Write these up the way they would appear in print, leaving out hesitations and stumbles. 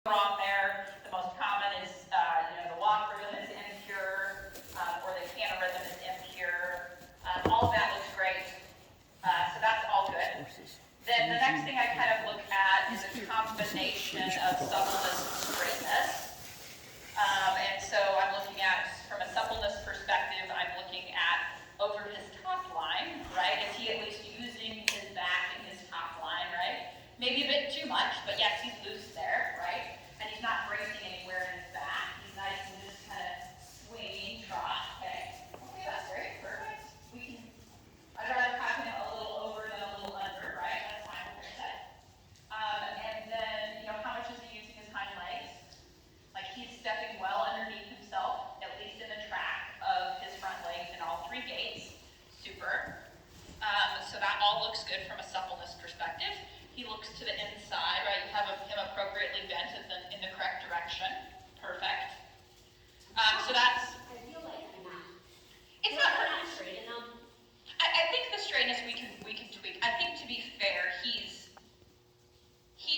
wrong there. The most common is, the walk rhythm is impure, or the canter rhythm is impure. All of that looks great. So that's all good. Then the next thing I kind of look at is a combination of suppleness and straightness. And so I'm looking at, from a suppleness perspective, I'm looking at over his top line, right? Is he at least using his back and his top line, right? Maybe a bit too much, but yes, he's loose there, right? And he's not bracing anywhere in his back. He's nice and just kind of swinging, trot, okay? Okay, that's great, perfect. I'd rather have him a little over than a little under, right? That's fine, okay, set. And then, how much is he using his hind legs? Like he's stepping well underneath himself, at least in the track of his front legs in all three gaits. Super. So that all looks good from a suppleness perspective. He looks to the inside, right? You have him appropriately bent in the correct direction. Perfect. So that's. I feel like I'm not. It's not straight enough. I think the straightness we can tweak. I think to be fair, he's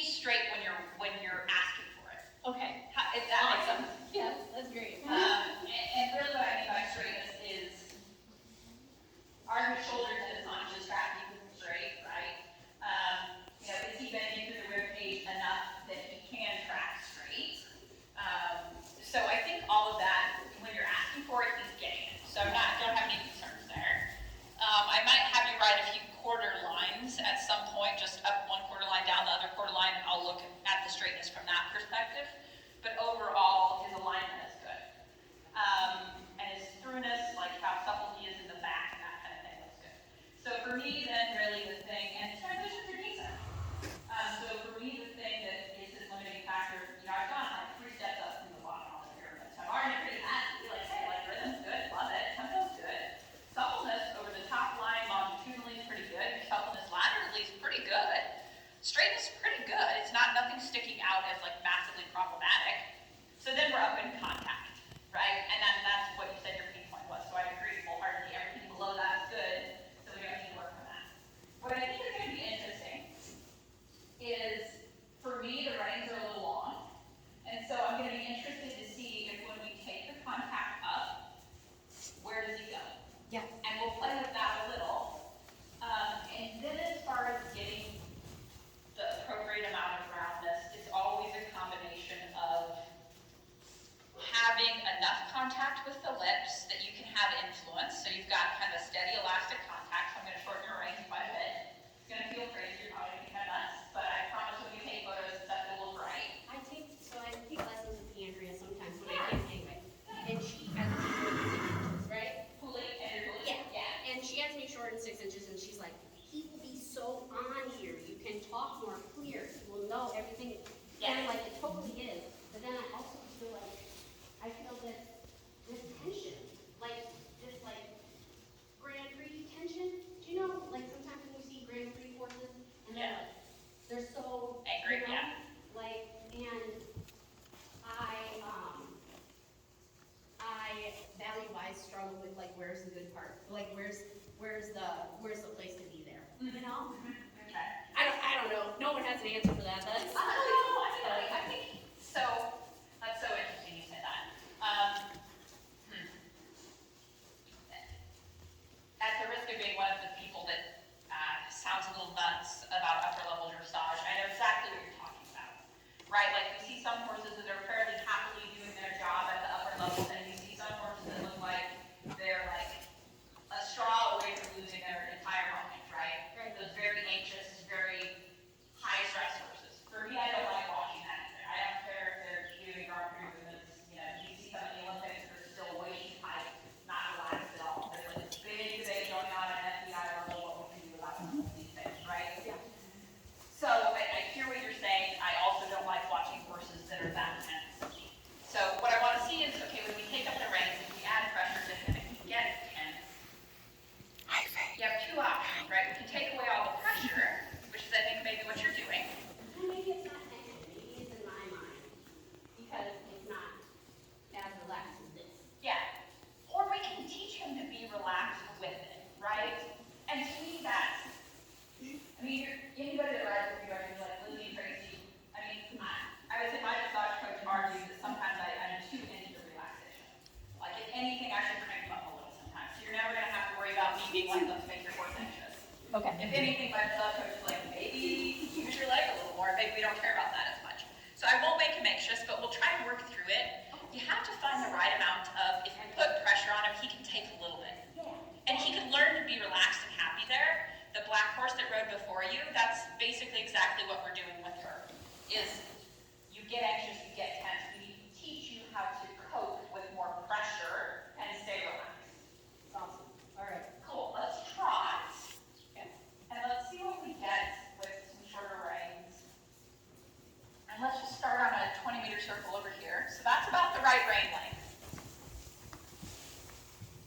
straight when you're asking for it. Okay. If that makes sense. Yes, that's great. And really what I mean by straightness is, are his shoulders and his haunches tracking straight, right? Is he bending through the rib cage enough that he can track straight? So I think all of that, when you're asking for it, he's getting it. So don't have any concerns there. I might have you write a few quarter lines at some point, just up one quarter line, down the other quarter line, and I'll look at the straightness from that perspective. But overall, his alignment is good. And his throughness, like how supple he is in the back and that kind of thing, looks good. So for me, then, really the thing, and transitions are decent. So for me, the thing that is this limiting factor, I've gone like 3 steps up from the bottom of the pyramid. So I'm already pretty happy, like, hey, like rhythm's good, love it, tempo's good. Suppleness over the top line, longitudinally is pretty good. Suppleness laterally is pretty good. Straightness is pretty good. It's nothing sticking out as like massively problematic. So then we're up in contact, right? And that's what you said your pain point was. So I agree wholeheartedly. Everything below that is good. So we don't need to work on that. What I think is going to be interesting is, for me, the reins are a little long. And so I'm going to be interested to see if when we take the contact up, where does he go? Yeah. And we'll play with that a little. And then as far as getting the appropriate amount of roundness, it's always a combination of having enough contact with the lips that you can have influence. So you've got kind of a steady elastic contact. So I'm going to shorten your range quite a bit. It's going to feel crazy. You're probably going to be kind of nuts. But I promise when we take photos, that will look right. I take lessons with Andrea sometimes when I take anyway. And she has me short and 6 inches, right? Pulley, and you're Yeah. And she has me short and 6 inches, and she's like, he will be so on here. You can talk more clear. You will know everything. Yes. And like it totally is. But then I also feel like this tension, like this Grand Prix tension. Do you know, like sometimes when you see Grand Prix horses and they're so angry, and I value-wise struggle with like where's the good part, like where's the place to be there, you know? Okay. I don't know. No one has an answer for that. That's I think so. That's so interesting you said that. At the risk of being one of the people that sounds a little nuts about upper level dressage, I know exactly what you're talking about, right? Like you see some horses that are fairly happily doing their job at the upper levels, and you see some horses that look like they're like a straw away from losing their entire moment, right? Right. Those very anxious, very high stress horses. For Okay. If anything, my coach is like, maybe use your leg a little more. Maybe we don't care about that as much. So I won't make him anxious, but we'll try and work through it. You have to find the right amount of, if we put pressure on him, he can take a little bit. And he can learn to be relaxed and happy there. The black horse that rode before you, that's basically exactly what we're doing with her. Is you get anxious, you get tense. We need to teach you how to cope with more pressure and stay relaxed. That's awesome. All right. Cool, let's trot. Okay. And let's see what we get with some shorter reins. And let's just start on a 20-meter circle over here. So that's about the right rein length.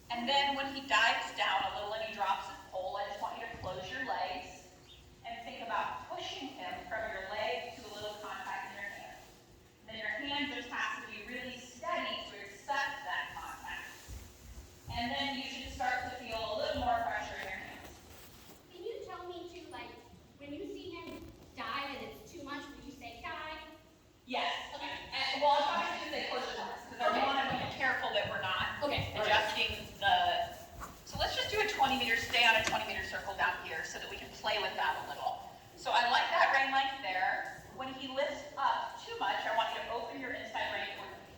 And then when he dives down a little and he drops his pole, I just want you to close your legs and think about pushing him from your leg to a little contact in your hand. Then your hand just has to be really steady to accept that contact. And then you should start to feel a little more pressure in your hands. Can you tell me too, like, when you see him dive and it's too much, will you say dive? Yes. Okay. And, well, I'll probably just say close your legs because I want to be careful that we're not adjusting the. So let's just do a 20-meter, stay on a 20-meter circle down here so that we can play with that a little. So I like that rein length there. When he lifts up too much, I want you to open your inside rein toward me.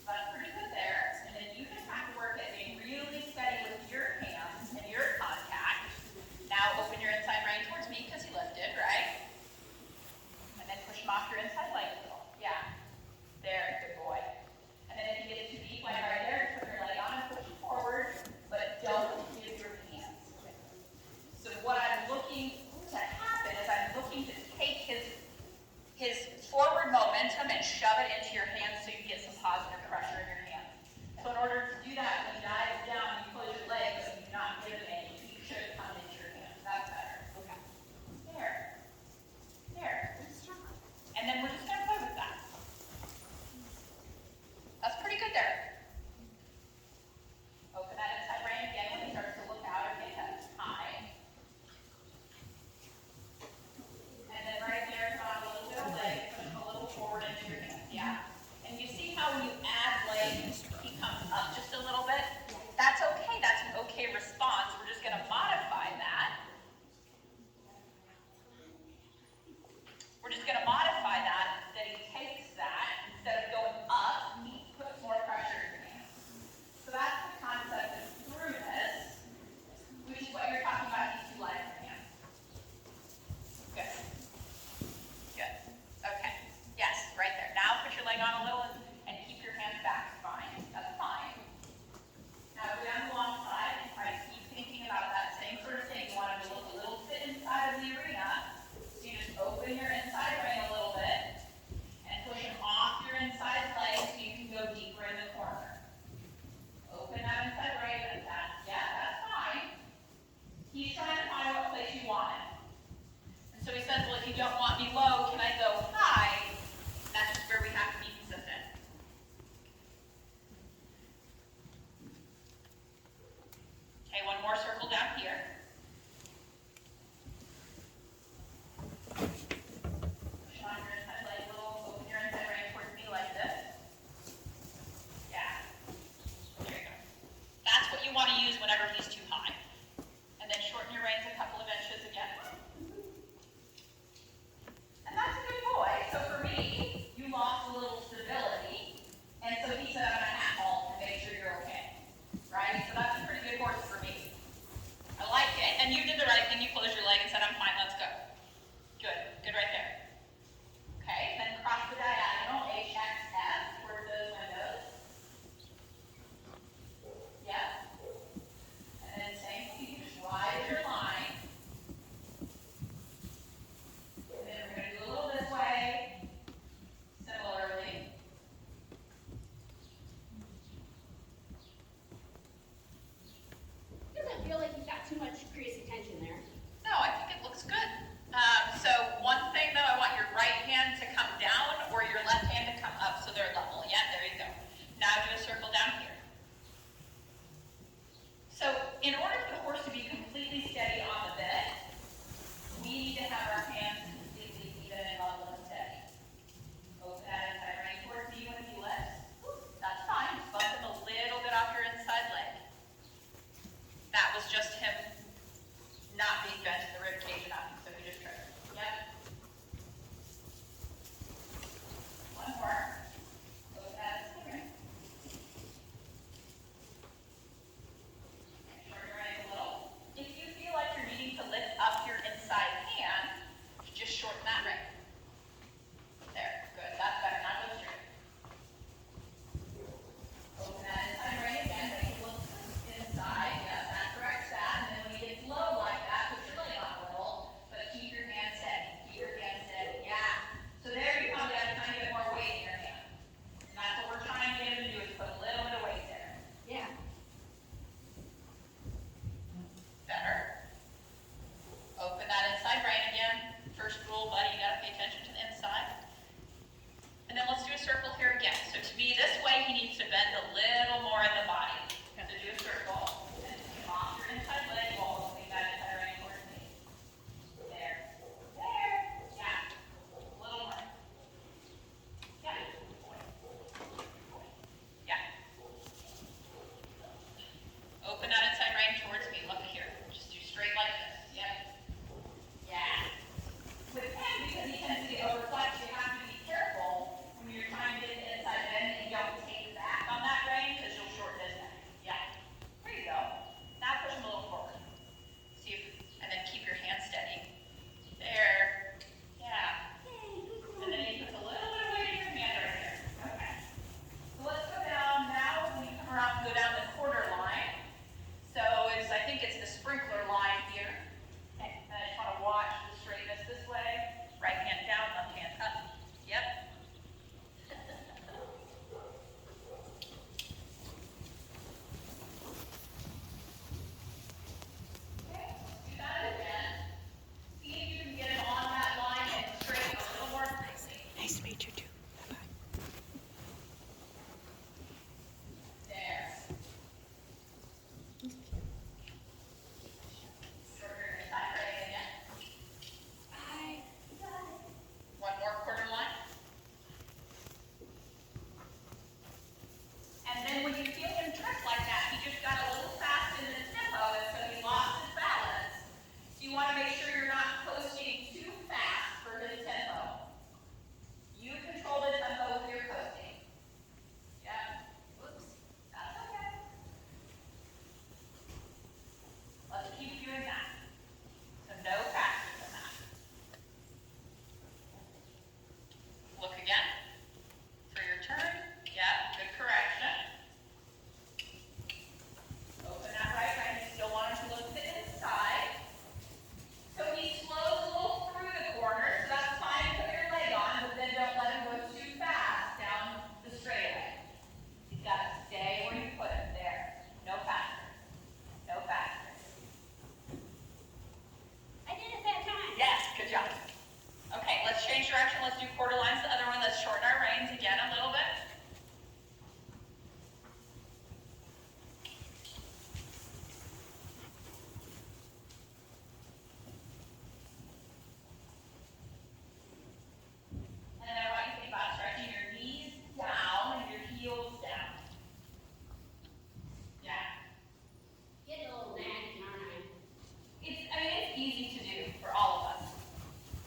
That's pretty good there. And then you just have to work at being really steady with your hands and your contact. Now open your inside rein towards me because he lifted, right? And then push him off your inside leg a little. Yeah. There, good boy. And then if you get too deep, like right there, turn your leg on and push it forward, but don't give your hands. So what I'm looking to happen is I'm looking to take his forward momentum and shove it into your hands so you get some positive pressure in your hands. So in order to do that, when you dive down, you close your legs, and you do not give it any. You should come into your hands. That's better. Okay. There. There. Let's try. And then we're just going to play with that. That's pretty good there. Open that inside rein again when he starts to look out or get that high. And then right there, draw a little bit of leg, push him a little forward into your hand. Yeah. And you see how when you add leg, he comes up just a little bit? That's okay. That's an okay response. We're just going to modify that. We're just going to modify that he takes that, instead of going up, he puts more pressure in your hands. So that's the concept of throughness, which is what you're talking about, these two lines in your hands. Good. Good. Okay. Yes, right there. Now put your leg on a little and keep your hands back. Fine. That's fine. Now go down the long side and try to keep thinking about that same sort of thing. You want him to look a little bit inside of the arena. So you just open your inside ring a little bit and push him off your inside leg so you can go deeper in the corner. Open that inside ring and that's fine. He's trying to find what place you want him. And so he says, well, if you don't want me low, can I go high? That's just where we have to be consistent. Okay, one more circle down here. Push on your inside leg a little, open your inside rein towards me like this. Yeah. There you go. That's what you want to use whenever he's too high. And then shorten your reins a couple of inches again. And that's a good boy. So for me, you lost a little stability. And so he said, I'm going to hat halt and make sure you're okay. Right? So that's a pretty good horse for me. I like it. And you did the right thing. You closed your leg and said, I'm fine, let's go. Good. Good right there. Okay, then cross the diagonal, HXF, towards those windows. Yep. And then same thing, you just ride your line. And then we're going to do a little this way. let's do quarter lines. The other one, let's shorten our reins again a little bit. And then I want you to think about stretching your knees down and your heels down. Yeah. Get a little naggy, aren't I? It's easy to do for all of us.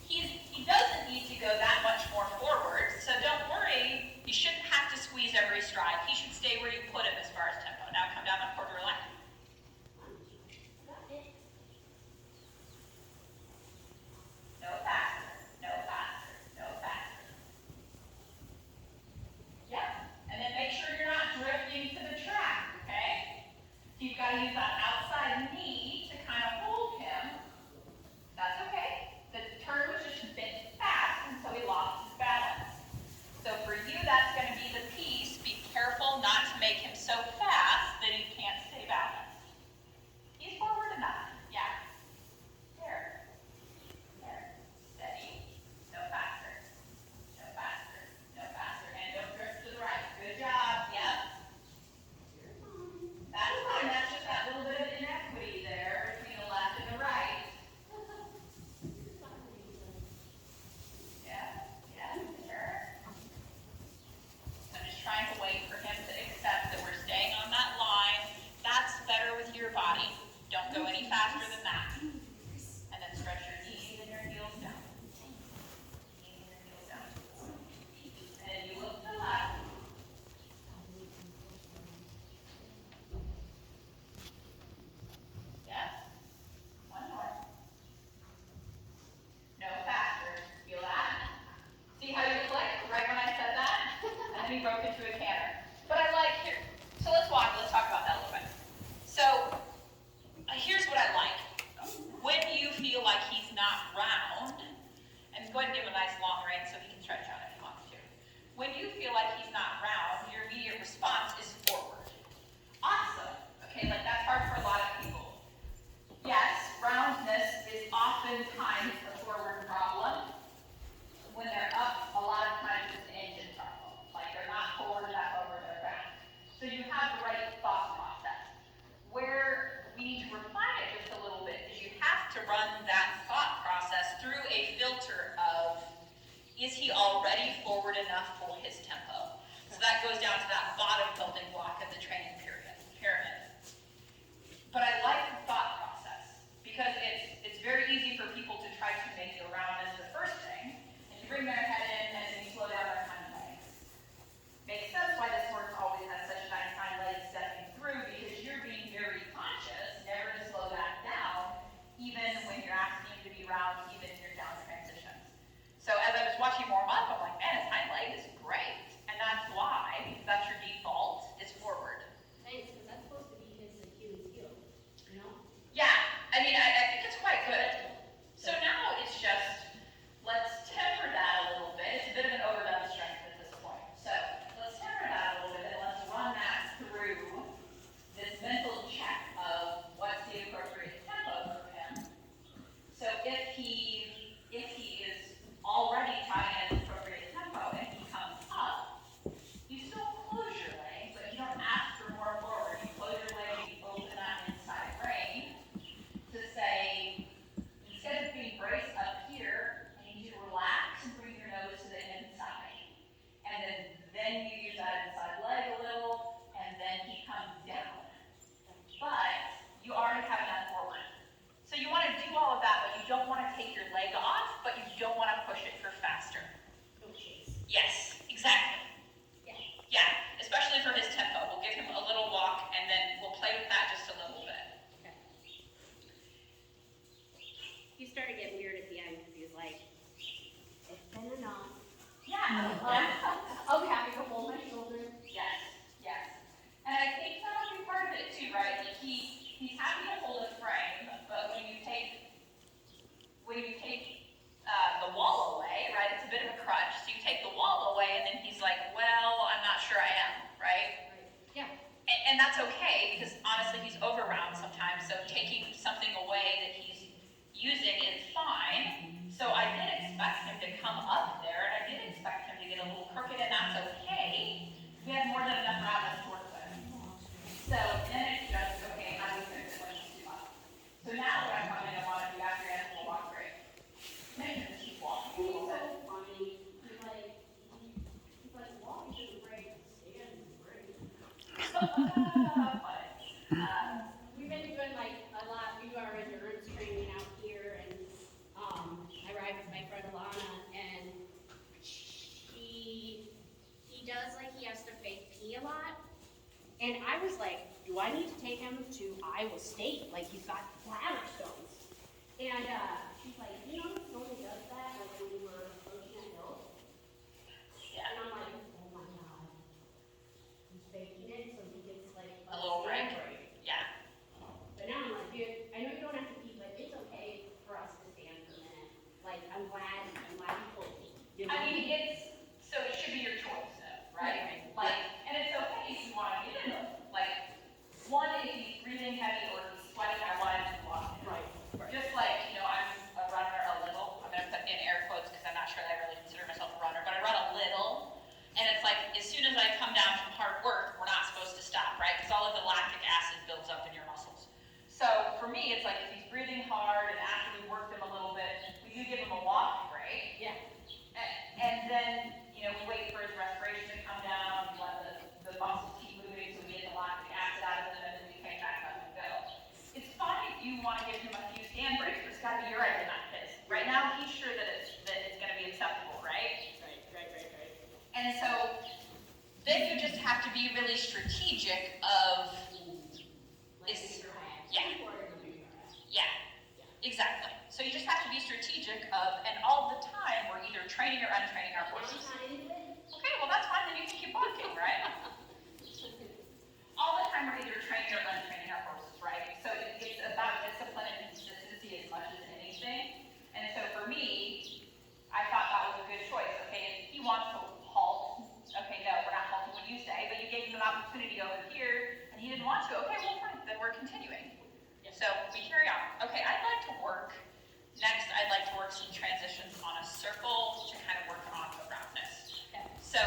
He doesn't need to go that much more forward, so don't worry. You shouldn't have to squeeze every stride. He should stay where you put him as far as tempo. Now come down a quarter length. Got it. No faster, no faster, no faster. Yep, and then make sure you're not drifting to the track, okay? You've got to use that outside knee to kind of hold him. That's okay. The turn was just a bit fast, and so he lost his balance. So for you, that's going to be the piece. Be careful not to make him so fast that he can't stay balanced. He's forward enough. Yeah. There. There. Steady. No faster. No faster. No faster. And don't drift to the right. Good job. Yep. That's fine. That's just that little bit of inequity there between the left and the right. Yeah. Yeah. Sure. I'm just trying to wait for him to accept that we're staying on that line. That's better with your body. Don't go any faster than that. And then stretch your knees and your heels down. Knees and your heels down. And then you look to the left. Yes. One more. No faster. Feel that? See how you clicked right when I said that? And then he broke into a canter. But I like here. So let's talk about that a little bit. So here's what I like. When you feel like he's not round, and go ahead and give him a nice long rein so he can stretch out if he wants to. When you feel like he's not round, your immediate response is forward. Awesome. Okay, like that's hard for a lot of people. Yes, roundness is oftentimes a forward problem. When they're up, a lot of times it's an engine problem. Like they're not forward enough over their back. So you have the right thought process. Where we need to refine it just a little bit is you have to run that thought process through a filter of, is he already forward enough for his tempo? So that goes down to that bottom building block of the training pyramid. But I like the thought process because it's very easy for people to try to make you round as the first thing, and you bring their head in and then you slow down their hind legs. Makes sense why this horse always has such nice hind legs stepping through, because you're being very conscious never to slow that down, even when you're asking him to be round, even in your down transitions. So as I was watching more up, I'm like, man, his hind leg is great. And that's why, because that's your default, is forward. Thanks, because that's supposed to be his Achilles heel, you know? Yeah, I mean, I think it's quite good. So now it's just, let's temper that a little bit. It's a bit of an overdone strength at this point. So let's temper that a little bit and let's run that through this mental check of what's the appropriate tempo for him. So if he is already trying an appropriate tempo and he comes up, you still close your leg, but you don't ask for more forward. You close your leg, you open that inside rein to say, instead of being braced up here, I need you to relax and bring your nose to the inside. And then you use that inside leg a little, and then he comes down. But you already have that forward. So you want to do all of that, but you don't want to take your leg off, but you don't want to push it for faster. No chase. Yes, exactly. Yeah. Yeah, especially for his tempo. We'll give him a little walk, and then we'll play with that just a little bit. Okay. He started getting weird at the end because he was like, it's been enough. Yeah. Of having to hold my shoulder. Yes, yes. And I think that'll be part of it too, right? Like he's happy to hold a frame, but when you take the wall away, right? It's a bit of a crutch. So you take the wall away, and then he's like, well, I'm not sure I am, right? Yeah. And that's okay, because honestly, he's overround sometimes. So taking something away that he's using is fine. So I did expect him to come up there, and I We've been doing like a lot, we do our endurance training out here, and, I ride with my friend Alana, and he does like, he has to fake pee a lot, and I was like, do I need to take him to Iowa State? Like, he's got bladder stones. And, she's like, you know, he only does that like when we were approaching a hill. Yeah. And I'm like, oh my God. He's faking it so he gets like A little break. stand break. Yeah. But now I'm like, dude, I know you don't have to pee, but it's okay for us to stand for a minute. Like, I'm glad you told me. You know? I mean, so it should be your choice though, right? Like, and it's okay if you want to get in them. Like, one, if he's breathing heavy or he's sweating, I want him to walk. Right. Just like, you know, I'm a runner a little. I'm going to put in air quotes because I'm not sure that I really consider myself a runner, but I run a little. And it's like, as soon as I come down from hard work, we're not supposed to stop, right? Because all of the lactic acid builds up in your muscles. So for me, it's like if he's breathing hard and after we worked him a little bit, we do give him a walking break. Yeah. And then, you know, we wait for his respiration to come down, we let the muscles keep moving so we get the lactic acid out of them, and then we pick back up and go. It's fine if you want to give him a few stand breaks, but it's got to be your idea, not his. Right now, he's sure that it's going to be acceptable, right? Right. And so then you just have to be really strategic of, yeah, exactly. So you just have to be strategic of, and all the time, we're either training or untraining our horses. Okay, well that's fine, then you can keep walking, right? All the time, we're either training or untraining our horses, right? So it's about discipline and consistency as much as anything. And so for me, I thought that was a good choice. Okay, if he wants to halt, okay, no, we're not halting when you say, but you gave him an opportunity over here, and he didn't want to. Okay, well, fine, then we're continuing. So we carry on. Okay, next I'd like to work some transitions on a circle to kind of work on the roundness. So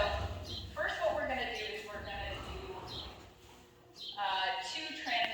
first what we're going to do is we're going to do two transitions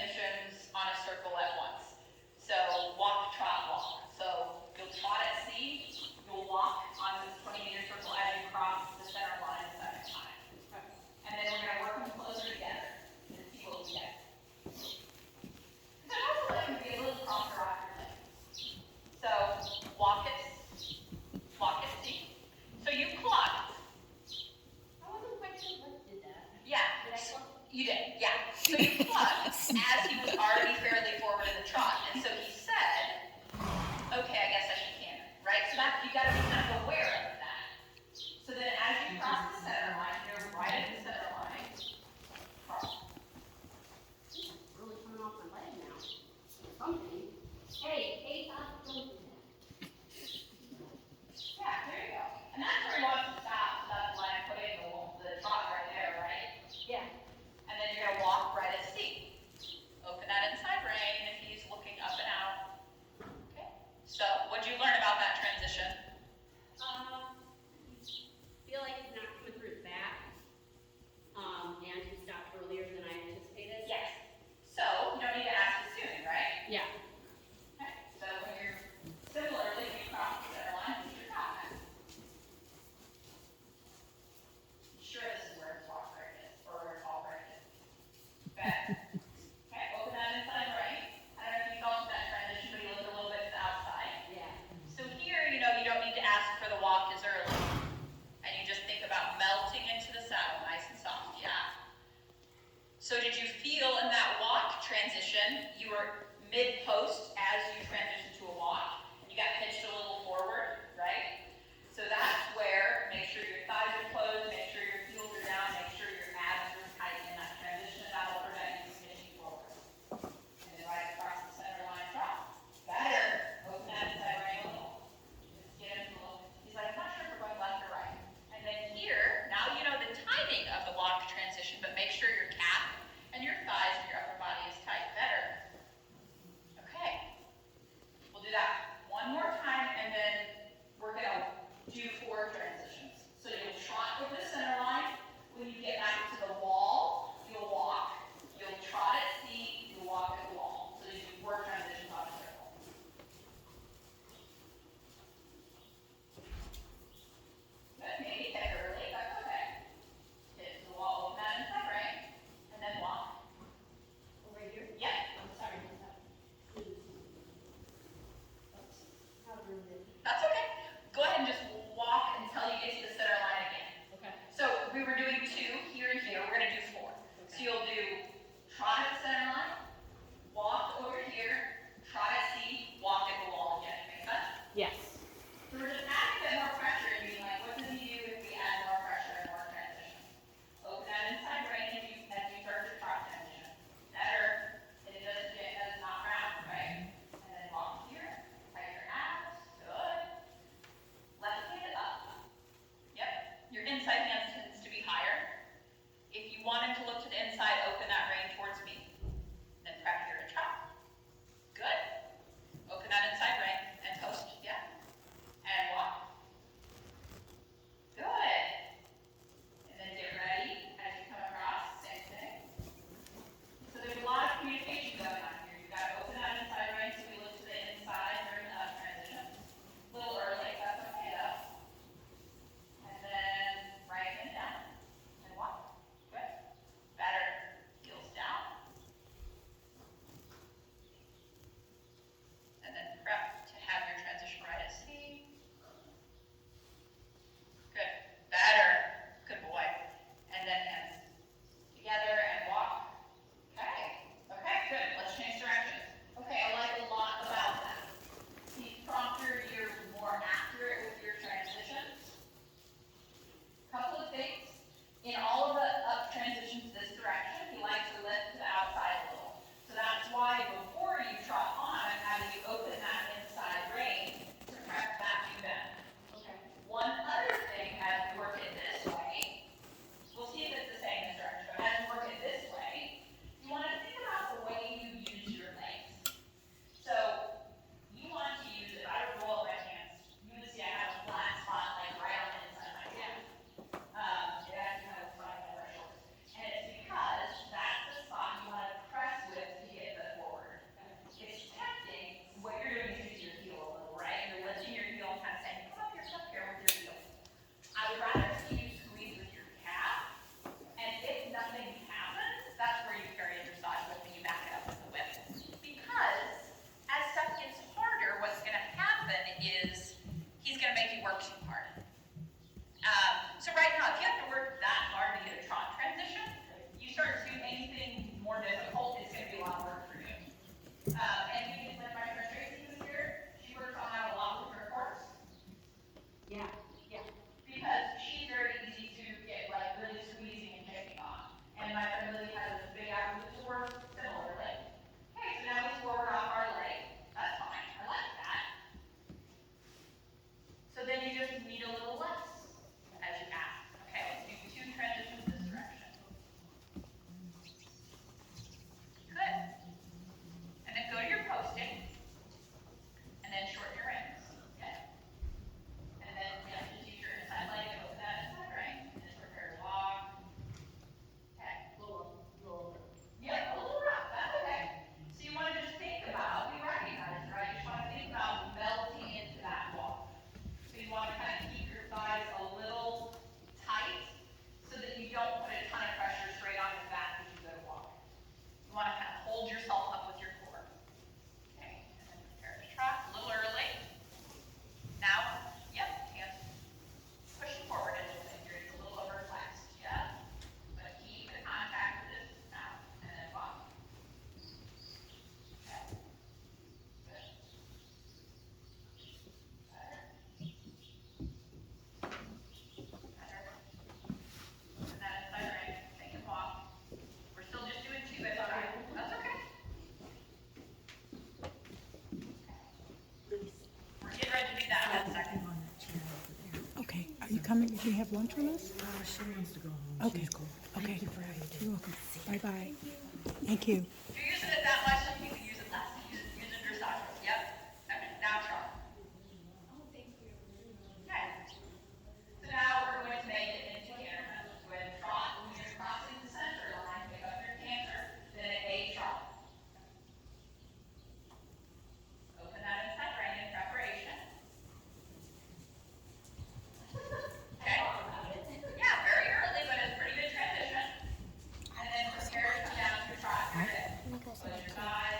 Are you coming? Do you have lunch with us? She wants to go home. Okay. She's cool. Okay. Thank you for everything. You're welcome. Bye-bye. Thank you. If you're using it that much, then you can use it less. Use it your size. Yep. Okay, now try. Okay. So now we're going to make it into canter. Go ahead and trot. When you're crossing the center line, pick up your canter, then a trot. Open that inside ring in preparation. Okay. Yeah, very early, but it's pretty good transition. And then prepare to come down to trot your hip. Close your eyes.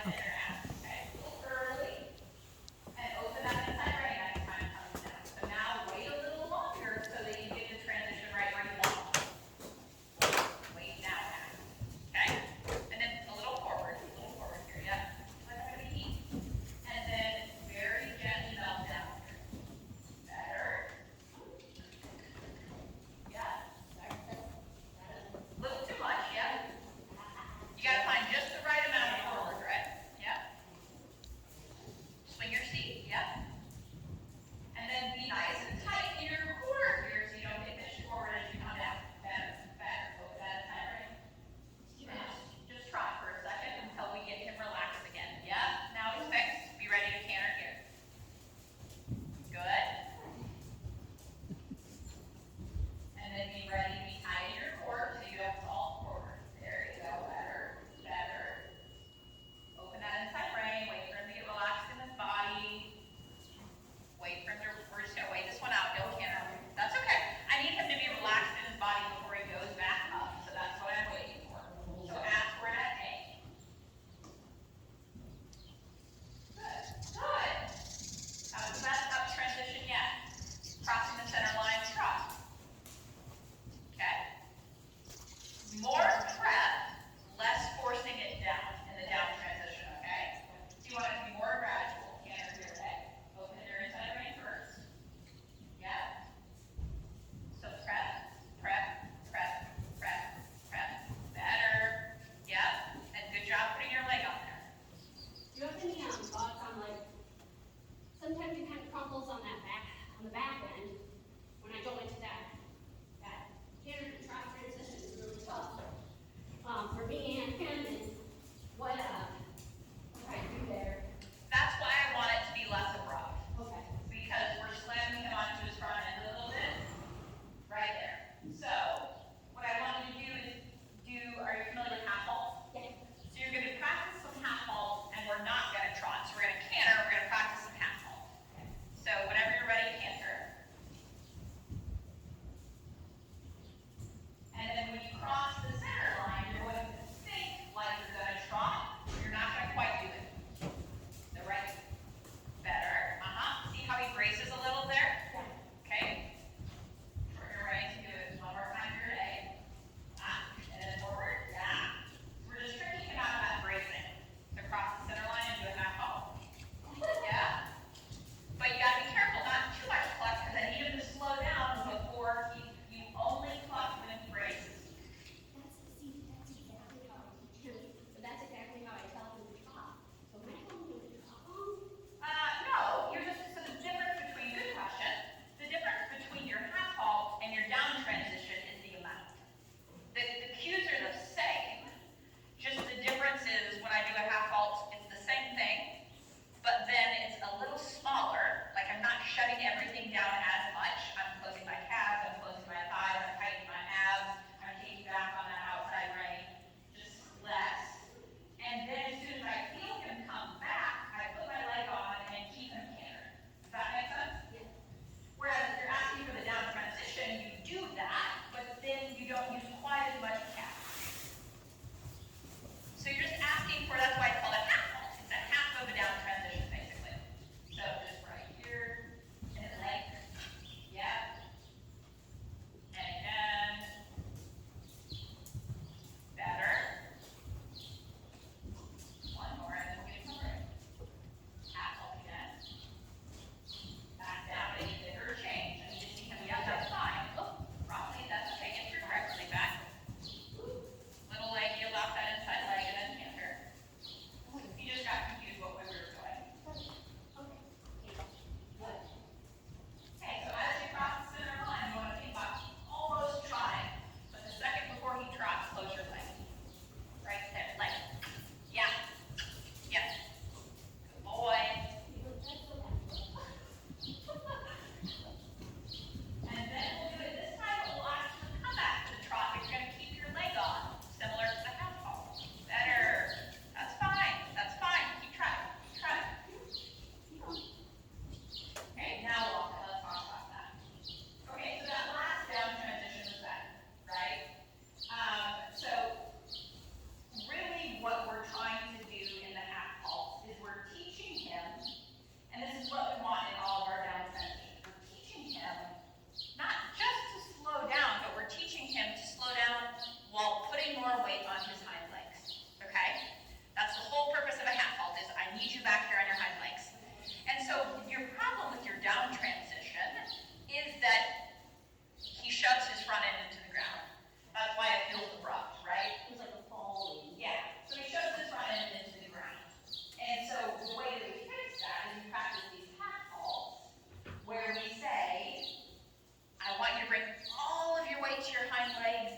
hind legs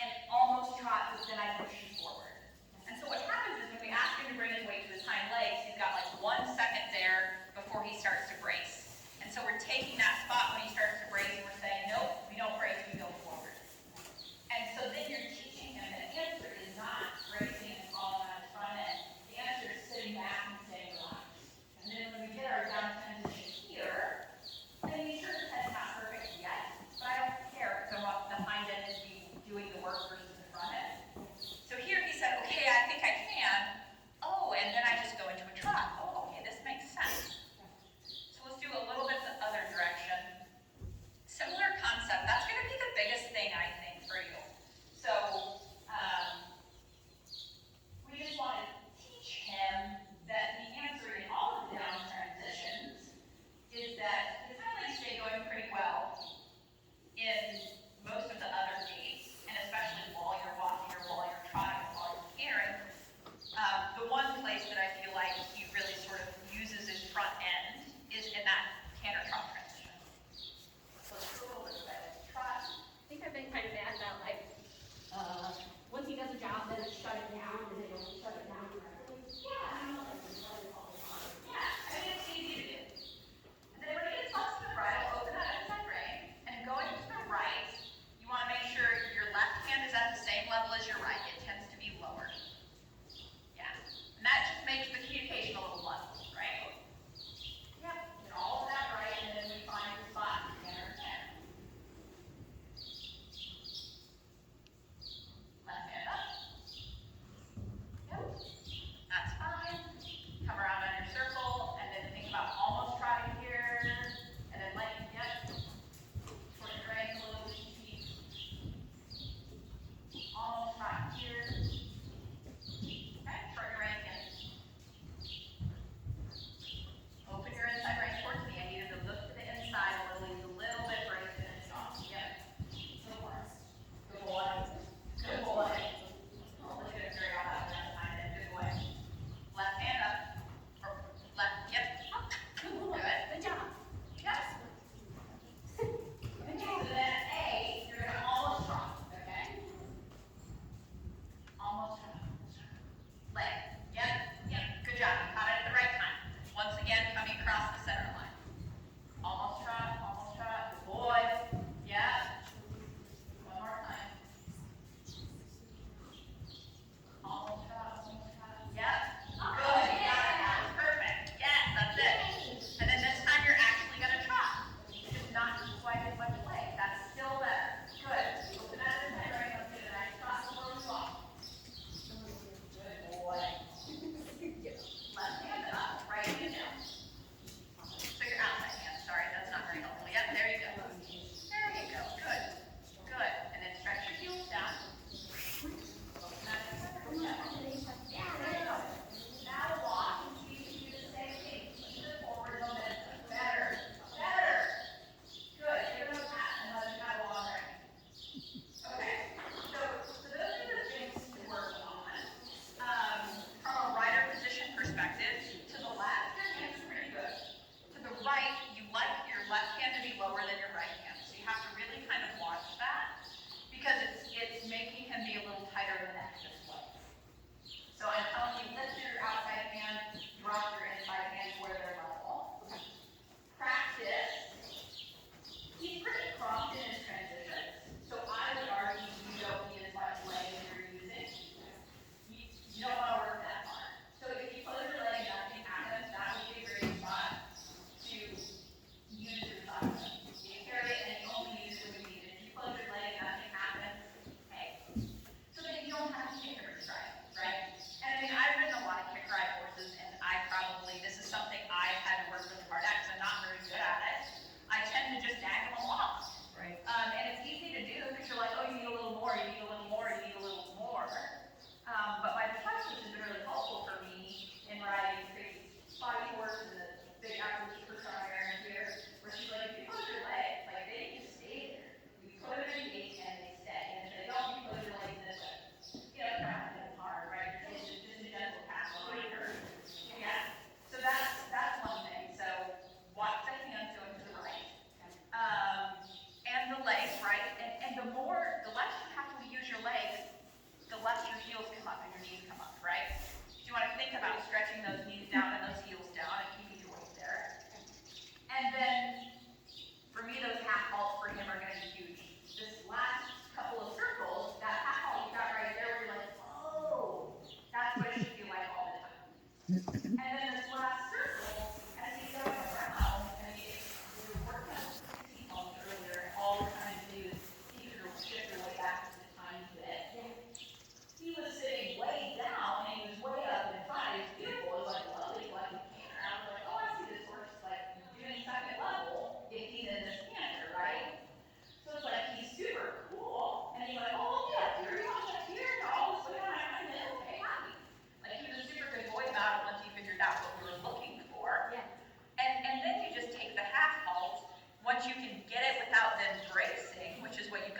and almost trots, but then I push him forward. And so what happens is when we ask him to bring his weight to his hind legs, he's got like 1 second there before he starts to brace. And so we're taking that spot when he starts to brace and we're saying, nope, we don't brace, we go forward. And so then you're teaching him that the answer is not bracing and falling on his front end. The answer is sitting back and staying relaxed. And then when we get our down 10 position here, then you sure his head's not perfect yet, but I don't care if the hind end is doing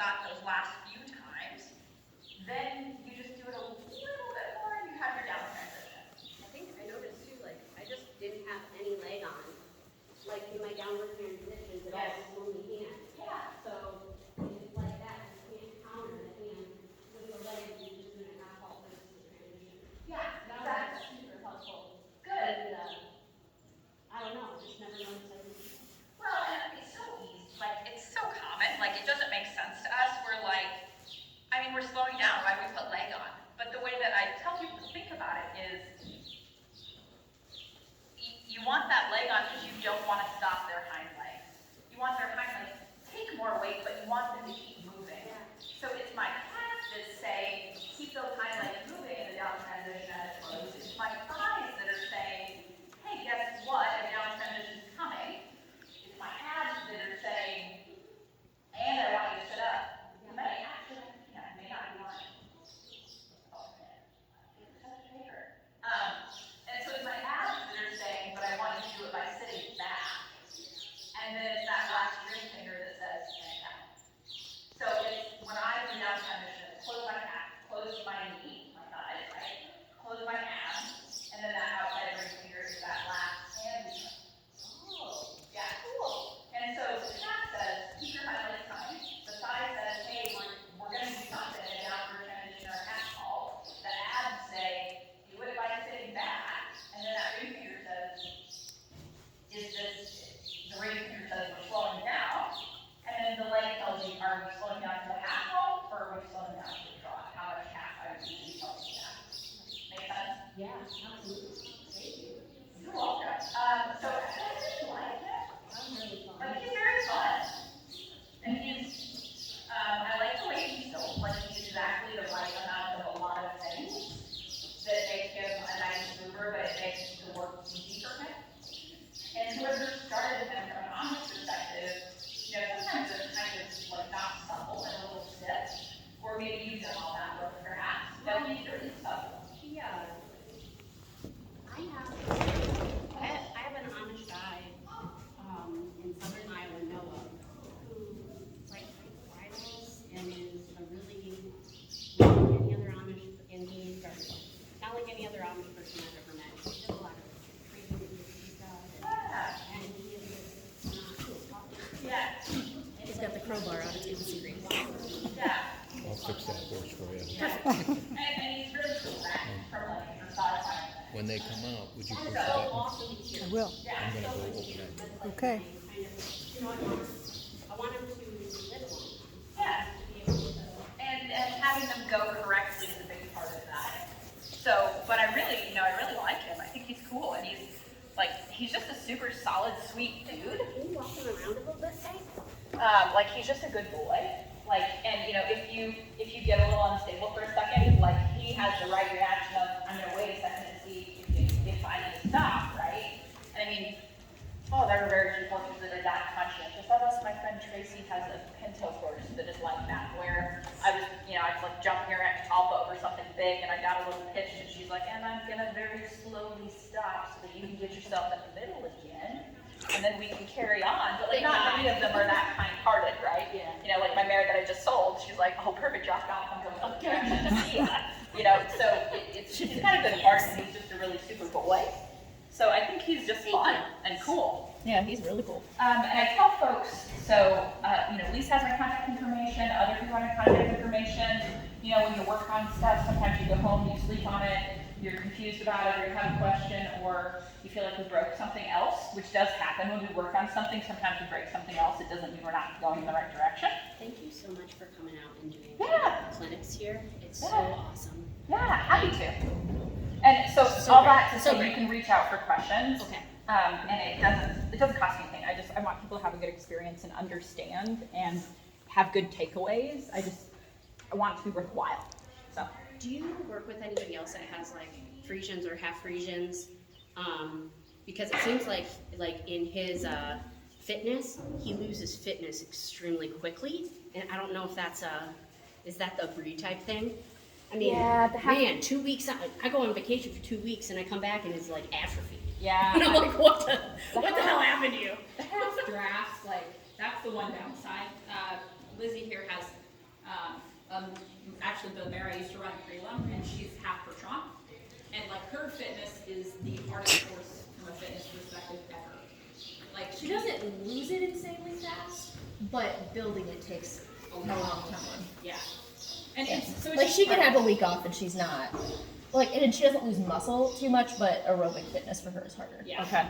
got those last few times, then you just do it a little bit more and you have your down transition. I think I noticed too, like, I just didn't have any leg on, like in my downward transitions, it all Yes. just only hand. Yeah. So if it's like that, you can't counter the hand with the leg, you're just gonna have all this transition. Yeah, That exactly. was super helpful. Good. And, I don't know, just never noticed I was. Well, and it's so easy, like, it's so common, like, it doesn't make sense to us, we're like, I mean, we're slowing down, why do we put leg on? But the way that I tell people to think about it is, you want that leg on because you don't want to stop their hind legs. You want their hind legs to take more weight, but you want them to keep moving. Yeah. So it's my calves that say, keep those hind legs moving in the down transition as it flows. It's my thighs that are saying, hey, guess what, a down transition is coming. It's my abs that are saying, and I want you to sit up. You may actually, I may not be lying. Oh, man. It's such a favor. And so it's my abs that are saying, but I want you to do it by sitting back. And then it's that last ring finger that says, stand down. So it's when I do down transition, close my calf, close my knee, my thighs, right? Close my abs, and then that outside ring finger is that last hand movement. Oh, yeah, cool. And so the calf says, keep your hind legs tight. The thigh says, hey, we're going to do something in downward transition or half halt. The abs say, do it by sitting back. And then that ring finger says, the ring finger says we're slowing down. And then the leg tells you, are we slowing down to a half halt or are we slowing down to a trot? How much half I would usually tell you that. Make sense? Yeah, absolutely. Thank you. You're welcome. So I really like him. I'm really fun. Like, he's very fun. And I like the way he's built. Like, he's exactly the right amount of a lot of things that make him a nice mover, but it makes the work easy for him. And whoever started him from an Amish perspective, sometimes they're kind of like not supple and a little stiff, or maybe you've done all that work perhaps, but he's really supple. Yeah. I have an Amish guy, in southern Iowa, Noah, who like rivals and is a really, like any other Amish, and he's not like any other Amish person I've ever met. He does a lot of training and stuff, and he is just not Yeah, He's got the crowbar out, it's good to see Grace. yeah. I'll fix that horse for you. And he's really cool back from like your side of When they come out, would you push the so button? awesome here. I will. I'm gonna go open it. Okay. You know, I want him to live long. Yeah. To be able to. And having them go correctly is a big part of that. So, but I really like him. I think he's cool, and he's just a super solid, sweet dude. Can you walk him around a little bit, Faye? Like he's just a good boy. Like, and if you get a little unstable for a second, like he has the right reaction of, I'm gonna wait a second to see if I need to stop, right? And I mean, there are very few horses that are that conscientious of us. My friend Tracy has a pinto horse that is like that, where I was like jumping her at Catalpa over something big, and I got a little pitched, and she's like, and I'm gonna very slowly stop so that you can get yourself in the middle again, and then we can carry on. But like, not many of them are that kind-hearted, right? Yeah. Like my mare that I just sold, she's like, oh, perfect, Josh got I'm going up there. So he's got a good heart, and he's just a really super boy. So I think he's just fun and cool. Yeah, he's really cool. And I tell folks, so, Lise has my contact information, other people have my contact information. When you work on stuff, sometimes you go home, you sleep on it, you're confused about it, or you have a question, or you feel like we broke something else, which does happen when we work on something. Sometimes we break something else. It doesn't mean we're not going in the right direction. Thank you so much for coming out and doing Yeah. clinics here. It's so Yeah. awesome. Yeah, happy to. And so So all great. that to So say, great. you can reach out for questions. Okay. And it doesn't cost anything. I want people to have a good experience and understand and have good takeaways. I want it to be worthwhile. So Do you work with anybody else that has like Frisians or half Frisians? Because it seems like in his fitness, he loses fitness extremely quickly, and I don't know if is that the breed type thing? I mean, man, 2 weeks out, I go on vacation for 2 weeks and I come back and it's like atrophy. yeah, And I'm like, what the hell happened to you? the half drafts, like that's the one downside. Lizzie here has Actually, Bill Bear, I used to run prelim, and she's half Bertrand. And like her fitness is the hardest course from a fitness perspective ever. Like She doesn't lose it insanely fast, but building it takes a long time. Yeah. And it's, so it's Like just she could hard. have a week off and she's not, like, and she doesn't lose muscle too much, but aerobic fitness for her is harder. Yeah. Okay.